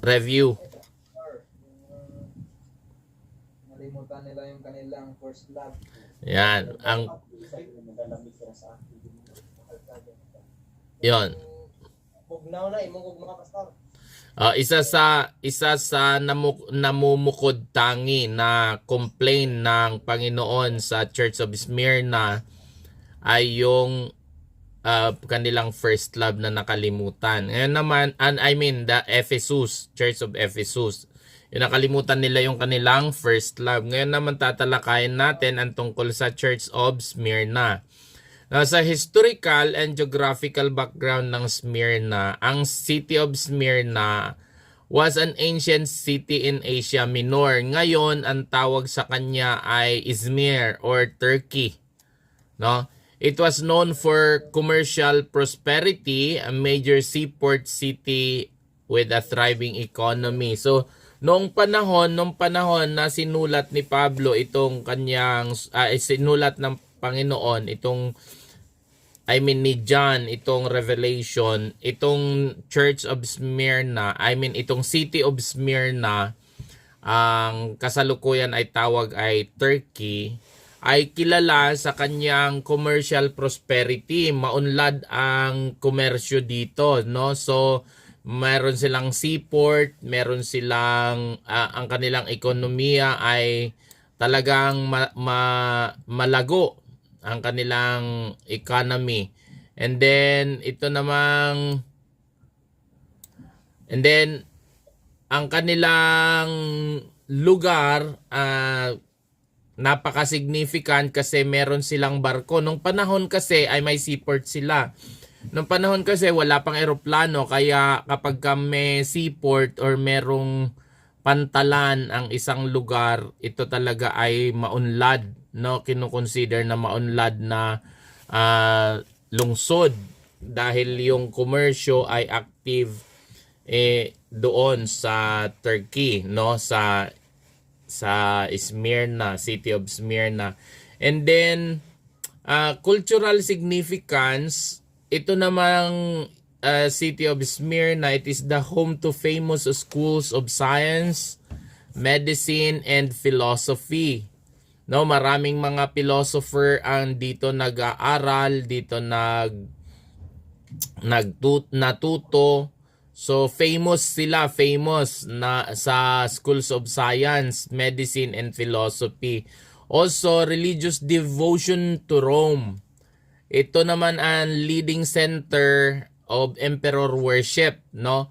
review. Nalimutan nila yung kanilang first love. Yan, ang yon. Bugnaw na imong mga pastor. Isa sa namumukod tangi na complaint ng Panginoon sa Church of Smyrna ay yung kanilang first love na nakalimutan. Ngayon naman, the Ephesus, Church of Ephesus. Yung nakalimutan nila yung kanilang first love. Ngayon naman tatalakayin natin ang tungkol sa Church of Smyrna. Now, sa historical and geographical background ng Smyrna, ang city of Smyrna was an ancient city in Asia Minor. Ngayon, ang tawag sa kanya ay Izmir or Turkey. No? It was known for commercial prosperity, a major seaport city with a thriving economy. So, noong panahon na sinulat ni Pablo itong kanyang sinulat ng Panginoon ni John itong Revelation, itong Church of Smyrna, itong City of Smyrna, ang kasalukuyan ay tawag ay Turkey, ay kilala sa kanyang commercial prosperity. Maunlad ang komersyo dito, no? So meron silang seaport, meron silang ang kanilang ekonomiya ay talagang malago ang kanilang economy. And then ang kanilang lugar napaka-significant kasi meron silang barko. Nung panahon kasi ay may seaport sila. Nung panahon kasi wala pang eroplano, kaya kapag may seaport or merong pantalan ang isang lugar, ito talaga ay maunlad, no? Kino-consider na maunlad na lungsod dahil yung komersyo ay active doon sa Turkey, no? Sa Smyrna, City of Smyrna. And then cultural significance, ito namang City of Smyrna, it is the home to famous schools of science, medicine, and philosophy. No, maraming mga philosopher ang dito nag-aaral, dito natuto. So famous na sa schools of science, medicine, and philosophy. Also religious devotion to Rome. Ito naman ang leading center of emperor worship, no?